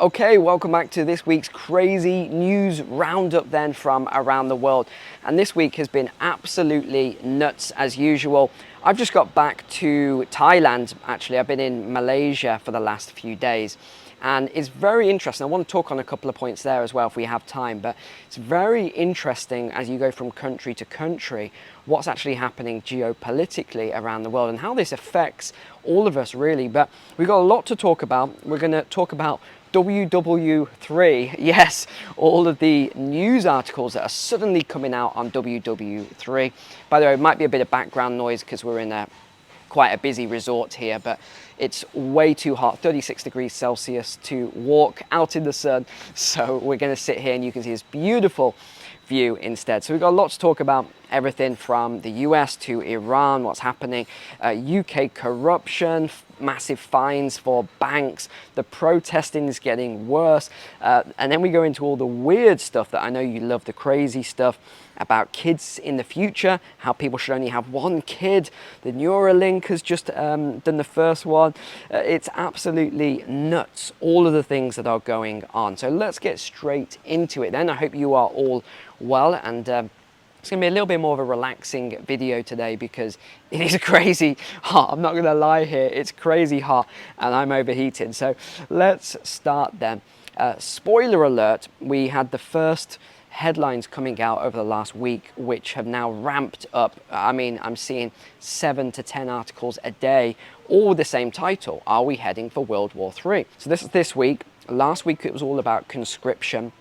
Okay, welcome back to this week's crazy news roundup then from around the world. And this week has been absolutely nuts as usual. I've just got back to Thailand, actually. I've been in Malaysia for the last few days. And it's very interesting. I want to talk on a couple of points there as well if we have time, but it's very interesting as you go from country to country, what's actually happening geopolitically around the world and how this affects all of us really. But we've got a lot to talk about. We're going to talk about WW3, yes, all of the news articles that are suddenly coming out on WW3. By the way, it might be a bit of background noise because we're in quite a busy resort here, but it's way too hot, 36 degrees Celsius to walk out in the sun. So we're going to sit here and you can see this beautiful view instead. So we've got a lot to talk about, everything from the US to Iran, what's happening, UK corruption, massive fines for banks, the protesting is getting worse, and then we go into all the weird stuff that I know you love, the crazy stuff about kids in the future, how people should only have one kid. The Neuralink has just done the first one. It's absolutely nuts, all of the things that are going on. So let's get straight into it then. I hope you are all well, and it's going to be a little bit more of a relaxing video today because it is crazy hot. I'm not going to lie here, it's crazy hot and I'm overheating. So let's start then. Spoiler alert, we had the first headlines coming out over the last week which have now ramped up. I mean, I'm seeing 7 to 10 articles a day, all with the same title: Are we heading for World War III? So this is this week. Last week it was all about conscription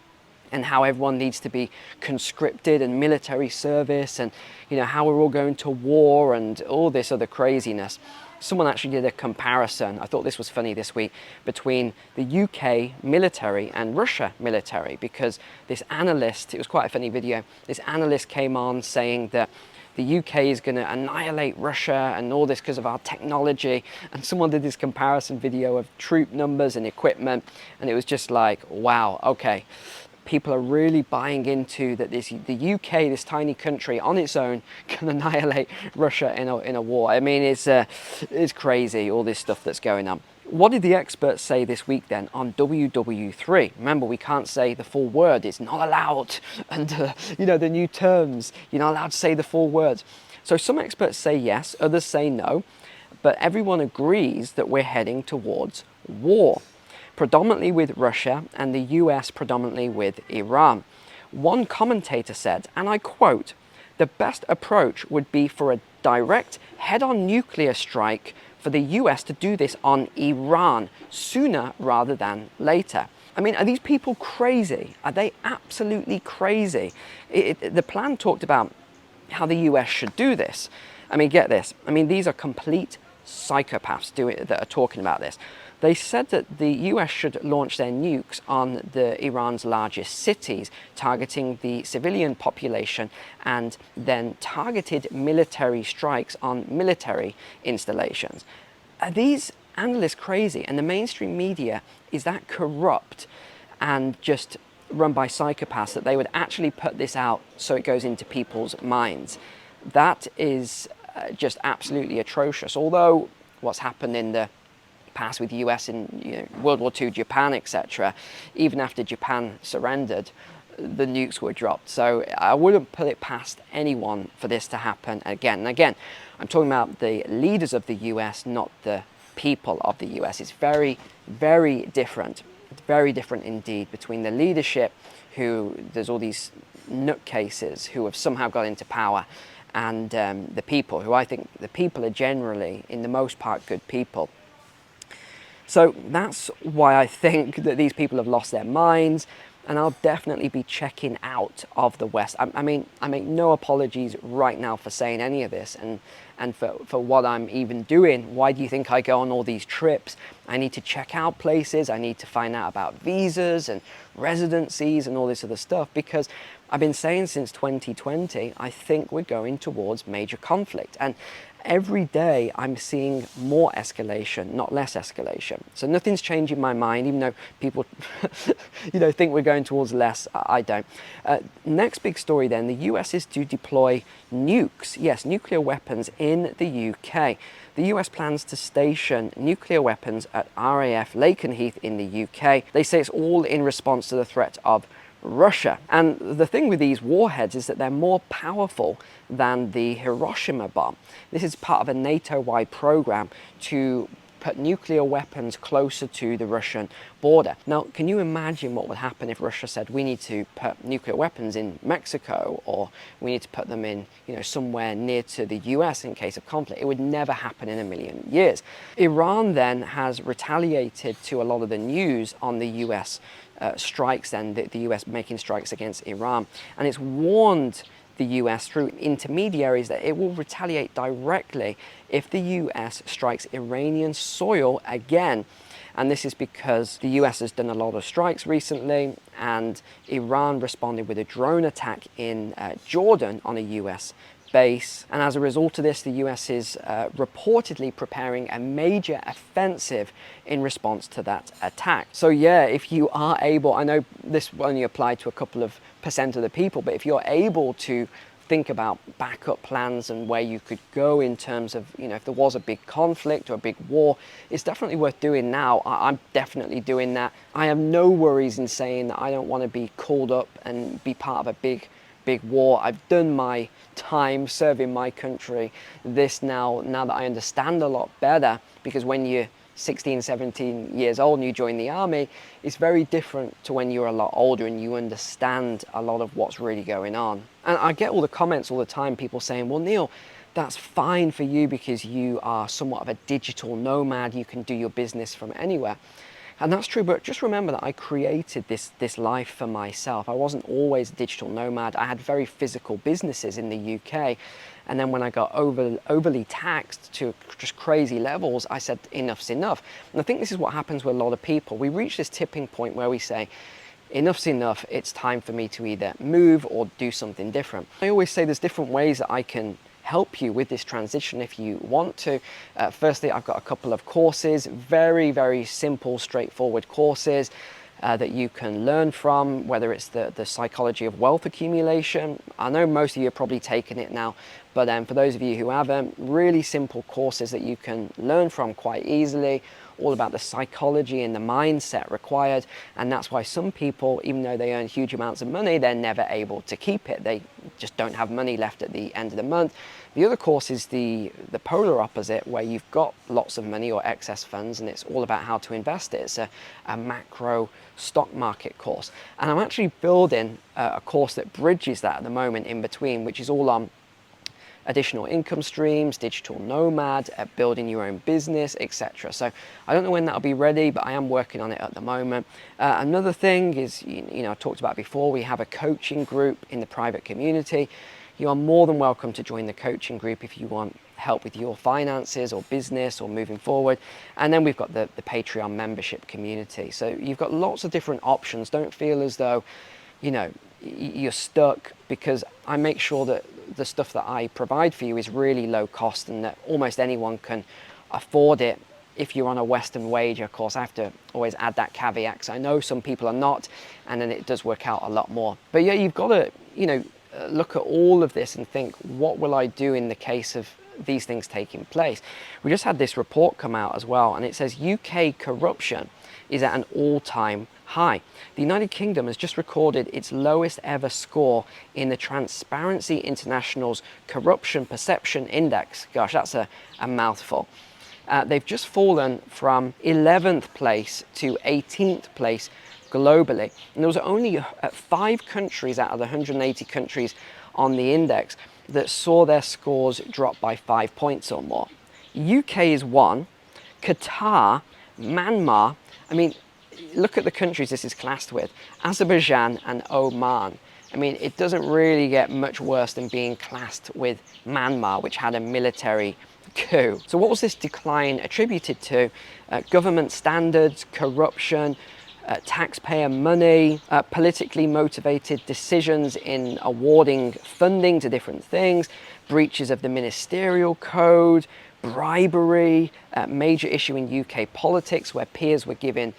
and how everyone needs to be conscripted and military service, and you know how we're all going to war and all this other craziness. Someone actually did a comparison, I thought this was funny this week, between the UK military and Russia military, because this analyst, it was quite a funny video, this analyst came on saying that the UK is going to annihilate Russia and all this because of our technology, and someone did this comparison video of troop numbers and equipment, and it was just like, wow, okay. People are really buying into that the UK, this tiny country on its own, can annihilate Russia in a war. I mean, it's crazy, all this stuff that's going on. What did the experts say this week then on WW3? Remember, we can't say the full word, it's not allowed under the new terms. You're not allowed to say the full words. So some experts say yes, others say no, but everyone agrees that we're heading towards war, predominantly with Russia and the US predominantly with Iran. One commentator said, and I quote, "The best approach would be for a direct head-on nuclear strike for the US to do this on Iran sooner rather than later." I mean, are these people crazy? Are they absolutely crazy? The plan talked about how the US should do this. I mean, get this. I mean, these are complete psychopaths that are talking about this. They said that the US should launch their nukes on Iran's largest cities, targeting the civilian population, and then targeted military strikes on military installations. Are these analysts crazy? And the mainstream media is that corrupt and just run by psychopaths that they would actually put this out so it goes into people's minds? That is just absolutely atrocious. Although what's happened in the past with the US in World War II, Japan, etc., even after Japan surrendered, the nukes were dropped. So I wouldn't put it past anyone for this to happen again and again. I'm talking about the leaders of the US, not the people of the US. It's very, very different. It's very different indeed between the leadership, who there's all these nutcases who have somehow got into power, and the people, who I think the people are generally, in the most part, good people. So that's why I think that these people have lost their minds, and I'll definitely be checking out of the West. I mean, I make no apologies right now for saying any of this and for what I'm even doing. Why do you think I go on all these trips? I need to check out places, I need to find out about visas and residencies and all this other stuff, because I've been saying since 2020, I think we're going towards major conflict. And Every day I'm seeing more escalation, not less escalation. So nothing's changing my mind, even though people think we're going towards less. I don't. Next big story then, the US is to deploy nukes, yes, nuclear weapons in the UK. The US plans to station nuclear weapons at RAF Lakenheath in the UK. They say it's all in response to the threat of Russia. And the thing with these warheads is that they're more powerful than the Hiroshima bomb. This is part of a NATO-wide program to put nuclear weapons closer to the Russian border. Now, can you imagine what would happen if Russia said we need to put nuclear weapons in Mexico, or we need to put them in, somewhere near to the US in case of conflict? It would never happen in a million years. Iran then has retaliated to a lot of the news on the US strikes, then the US making strikes against Iran, and it's warned the US through intermediaries that it will retaliate directly if the US strikes Iranian soil again. And this is because the US has done a lot of strikes recently, and Iran responded with a drone attack in Jordan on a US base. And as a result of this, the US is reportedly preparing a major offensive in response to that attack. So yeah, if you are able, I know this only applied to a couple of % of the people, but if you're able to think about backup plans and where you could go in terms of, if there was a big conflict or a big war, it's definitely worth doing now. I'm definitely doing that. I have no worries in saying that I don't want to be called up and be part of a big war. I've done my time serving my country. This now that I understand a lot better, because when you're 16, 17 years old and you join the army, it's very different to when you're a lot older and you understand a lot of what's really going on. And I get all the comments all the time, people saying, well, Neil, that's fine for you because you are somewhat of a digital nomad, you can do your business from anywhere. And that's true, but just remember that I created this life for myself. I wasn't always a digital nomad. I had very physical businesses in the UK. And then when I got overly taxed to just crazy levels, I said, enough's enough. And I think this is what happens with a lot of people. We reach this tipping point where we say, enough's enough, it's time for me to either move or do something different. I always say there's different ways that I can help you with this transition if you want to. Firstly, I've got a couple of courses, very, very simple, straightforward courses that you can learn from, whether it's the psychology of wealth accumulation. I know most of you have probably taken it now, but for those of you who haven't, really simple courses that you can learn from quite easily, all about the psychology and the mindset required. And that's why some people, even though they earn huge amounts of money, they're never able to keep it. They just don't have money left at the end of the month. The other course is the polar opposite, where you've got lots of money or excess funds, and it's all about how to invest it. It's a macro stock market course. And I'm actually building a course that bridges that at the moment in between, which is all on additional income streams, digital nomad, building your own business, etc. So I don't know when that'll be ready, but I am working on it at the moment. Another thing is, I talked about before, we have a coaching group in the private community. You are more than welcome to join the coaching group if you want help with your finances or business or moving forward. And then we've got the Patreon membership community. So you've got lots of different options. Don't feel as though, you're stuck, because I make sure that the stuff that I provide for you is really low cost and that almost anyone can afford it. If you're on a Western wage, of course, I have to always add that caveat, because I know some people are not, and then it does work out a lot more. But yeah, you've got to, look at all of this and think, what will I do in the case of these things taking place? We just had this report come out as well, and it says UK corruption is at an all-time high. The United Kingdom has just recorded its lowest ever score in the Transparency International's Corruption Perception Index. Gosh, that's a mouthful. They've just fallen from 11th place to 18th place globally. And there was only 5 countries out of the 180 countries on the index that saw their scores drop by 5 points or more. UK is one, Qatar, Myanmar, look at the countries this is classed with, Azerbaijan and Oman. It doesn't really get much worse than being classed with Myanmar, which had a military coup. So what was this decline attributed to? Government standards, corruption, taxpayer money, politically motivated decisions in awarding funding to different things, breaches of the ministerial code, bribery, major issue in UK politics where peers were given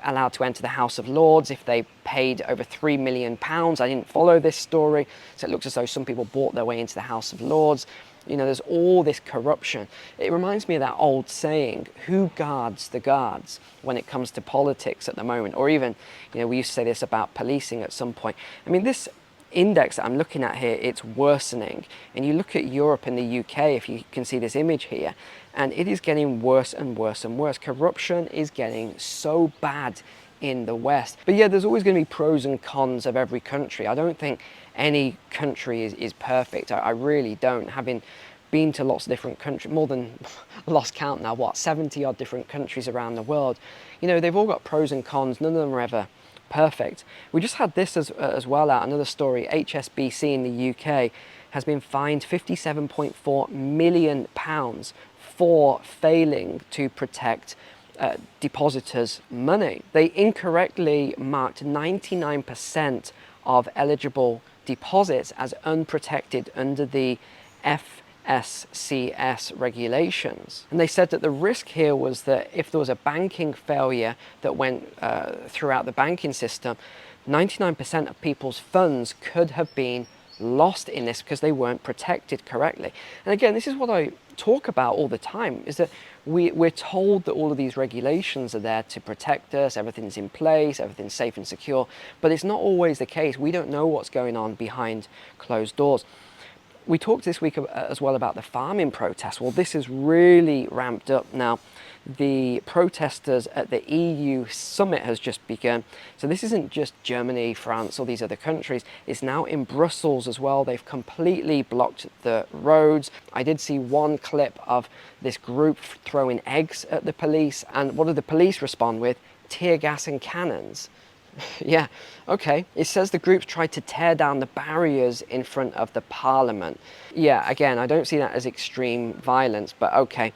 allowed to enter the House of Lords if they paid over £3 million. I didn't follow this story, so it looks as though some people bought their way into the House of Lords. You know, there's all this corruption. It reminds me of that old saying, who guards the guards when it comes to politics at the moment? Or even, you know, we used to say this about policing at some point. I mean, this index that I'm looking at here, it's worsening. And you look at Europe and the UK, if you can see this image here, and it is getting worse and worse and worse. Corruption is getting so bad in the West. But yeah, there's always going to be pros and cons of every country. I don't think any country is perfect. I really don't. Having been to lots of different countries, more than, lost count now, what, 70 odd different countries around the world. You know, they've all got pros and cons. None of them are ever perfect. We just had this as well out, another story. HSBC in the UK has been fined £57.4 million for failing to protect depositors' money. They incorrectly marked 99% of eligible deposits as unprotected under the FSCS regulations. And they said that the risk here was that if there was a banking failure that went throughout the banking system, 99% of people's funds could have been lost in this because they weren't protected correctly. And again, this is what I talk about all the time, is that we're told that all of these regulations are there to protect us, everything's in place, everything's safe and secure, but it's not always the case. We don't know what's going on behind closed doors. We talked this week as well about the farming protests. Well, this has really ramped up now. The protesters at the EU summit has just begun. So this isn't just Germany, France, or these other countries. It's now in Brussels as well. They've completely blocked the roads. I did see one clip of this group throwing eggs at the police. And what did the police respond with? Tear gas and cannons. Yeah, okay. It says the groups tried to tear down the barriers in front of the parliament. Yeah, again, I don't see that as extreme violence, but okay.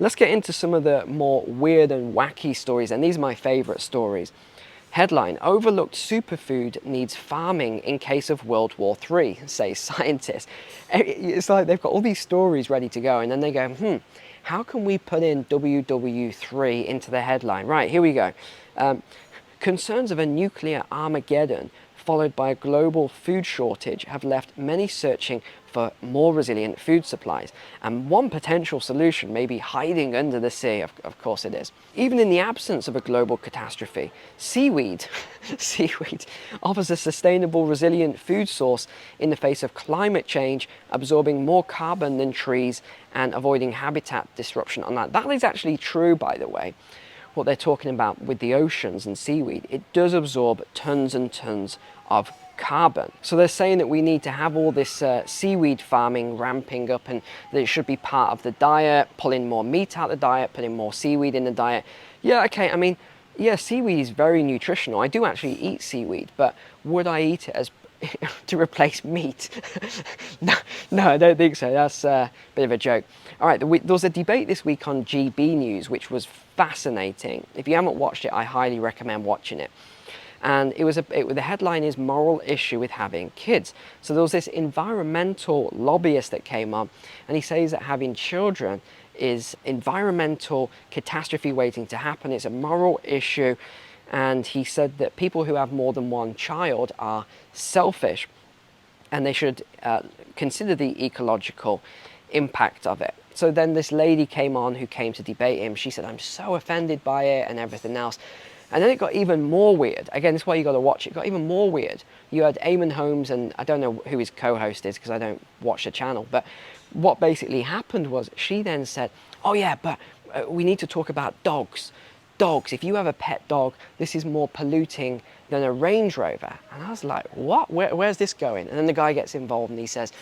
Let's get into some of the more weird and wacky stories, and these are my favorite stories. Headline, overlooked superfood needs farming in case of World War III, say scientists. It's like they've got all these stories ready to go, and then they go, how can we put in WW3 into the headline? Right, here we go. Concerns of a nuclear Armageddon followed by a global food shortage have left many searching for more resilient food supplies. And one potential solution may be hiding under the sea, of course it is. Even in the absence of a global catastrophe, seaweed offers a sustainable, resilient food source in the face of climate change, absorbing more carbon than trees and avoiding habitat disruption on that. That is actually true, by the way. What they're talking about with the oceans and seaweed, it does absorb tons and tons of carbon. So they're saying that we need to have all this seaweed farming ramping up, and that it should be part of the diet, pulling more meat out of the diet, putting more seaweed in the diet. Yeah, okay, I mean, yeah, seaweed is very nutritional. I do actually eat seaweed, but would I eat it as to replace meat? No, I don't think so. That's a bit of a joke. All right, there was a debate this week on GB News, which was fascinating. If you haven't watched it, I highly recommend watching it. And the headline is Moral Issue with Having Kids. So there was this environmental lobbyist that came on, and he says that having children is environmental catastrophe waiting to happen. It's a moral issue. And he said that people who have more than one child are selfish, and they should consider the ecological impact of it. So then this lady came on who came to debate him. She said, I'm so offended by it and everything else. And then it got even more weird. Again, this is why you got to watch it. It got even more weird. You had Eamon Holmes, and I don't know who his co-host is because I don't watch the channel. But what basically happened was she then said, oh yeah, but we need to talk about dogs. Dogs, if you have a pet dog, this is more polluting than a Range Rover. And I was like, what? Where's this going? And then the guy gets involved and he says,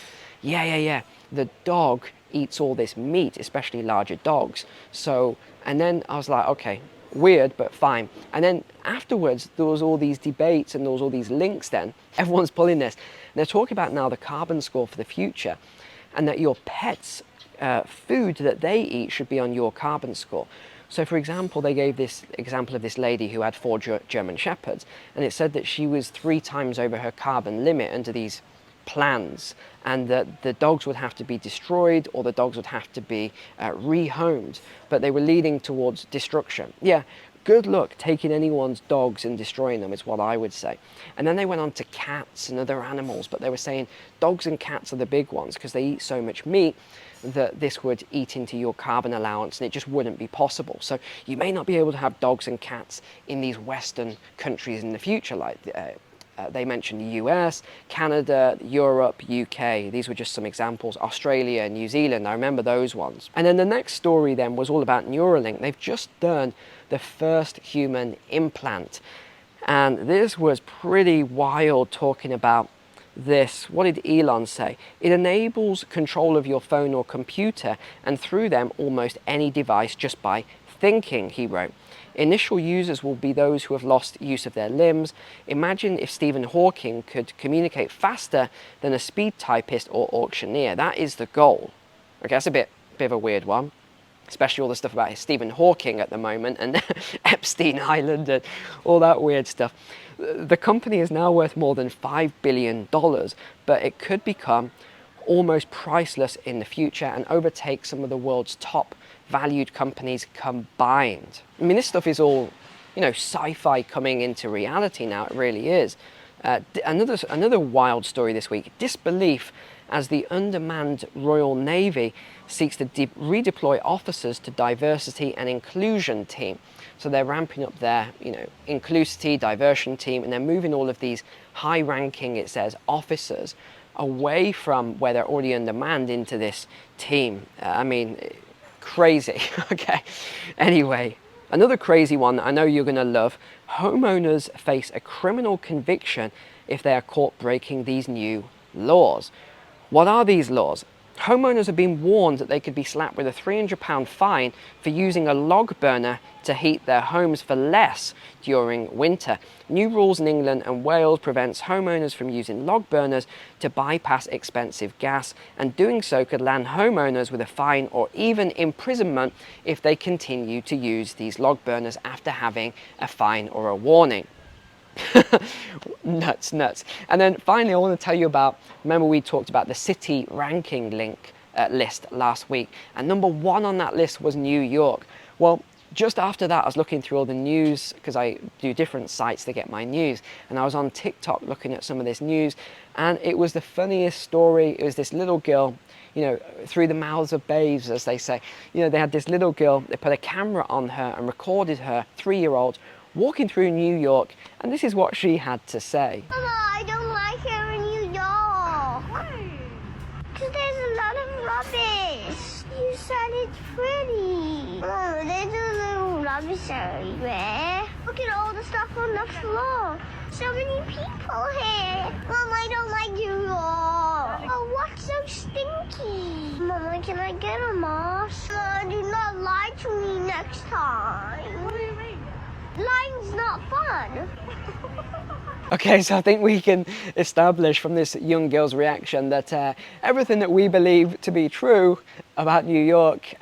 yeah. The dog eats all this meat, especially larger dogs. So, and then I was like, okay, weird, but fine. And then afterwards, there was all these debates and there was all these links then. Everyone's pulling this. And they're talking about now the carbon score for the future, and that your pet's food that they eat should be on your carbon score. So for example, they gave this example of this lady who had 4 German Shepherds, and it said that she was 3 times over her carbon limit under these plans, and that the dogs would have to be destroyed or the dogs would have to be rehomed, but they were leading towards destruction. Yeah, good luck taking anyone's dogs and destroying them is what I would say. And then they went on to cats and other animals, but they were saying dogs and cats are the big ones because they eat so much meat that this would eat into your carbon allowance and it just wouldn't be possible. So you may not be able to have dogs and cats in these Western countries in the future, like they mentioned the US, Canada, Europe, UK. These were just some examples. Australia, New Zealand, I remember those ones. And then the next story then was all about Neuralink. They've just done the first human implant. And this was pretty wild, talking about this. What did Elon say? It enables control of your phone or computer and through them almost any device just by thinking, he wrote. Initial users will be those who have lost use of their limbs. Imagine if Stephen Hawking could communicate faster than a speed typist or auctioneer. That is the goal. Okay, that's a bit of a weird one, especially all the stuff about Stephen Hawking at the moment and Epstein Island and all that weird stuff. The company is now worth more than $5 billion, but it could become almost priceless in the future and overtake some of the world's top valued companies combined. I mean, this stuff is all, you know, sci-fi coming into reality now. It really is. Another wild story this week: disbelief as the undermanned Royal Navy seeks to redeploy officers to diversity and inclusion team. So they're ramping up their, inclusivity, diversion team, and they're moving all of these high-ranking, it says, officers away from where they're already undermanned into this team. I mean, crazy. Okay. Anyway, another crazy one that I know you're going to love. Homeowners face a criminal conviction if they are caught breaking these new laws. What are these laws? Homeowners have been warned that they could be slapped with a £300 fine for using a log burner to heat their homes for less during winter. New rules in England and Wales prevents homeowners from using log burners to bypass expensive gas, and doing so could land homeowners with a fine or even imprisonment if they continue to use these log burners after having a fine or a warning. Nuts. And then finally, I want to tell you about, remember we talked about the city ranking list last week, and number 1 on that list was New York. Well, just after that, I was looking through all the news because I do different sites to get my news, and I was on TikTok looking at some of this news, and it was the funniest story. It was this little girl, through the mouths of babes, as they say. They had this little girl, they put a camera on her and recorded her, 3-year-old, walking through New York, and this is what she had to say. Mama, I don't like here in New York. Why? Because there's a lot of rubbish. You said it's pretty. Mama, there's a little rubbish everywhere. Look at all the stuff on the floor. So many people here. Mom, I don't like New York. Oh, what's so stinky? Mama, can I get a mask? Mama, do not lie to me next time. What do you mean? Lying's not fun. Okay, so I think we can establish from this young girl's reaction that everything that we believe to be true about New York,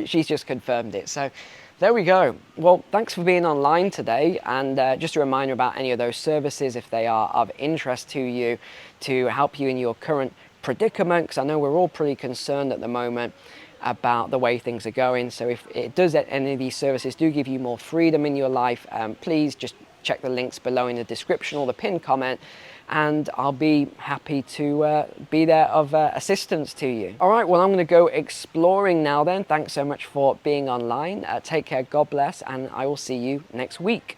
she's just confirmed it. So there we go. Well, thanks for being online today, and just a reminder about any of those services, if they are of interest to you, to help you in your current predicament, because I know we're all pretty concerned at the moment about the way things are going. So if it does, any of these services do give you more freedom in your life, please just check the links below in the description or the pinned comment, and I'll be happy to be there of assistance to you. All right, well, I'm going to go exploring now then. Thanks so much for being online. Take care, God bless, and I will see you next week.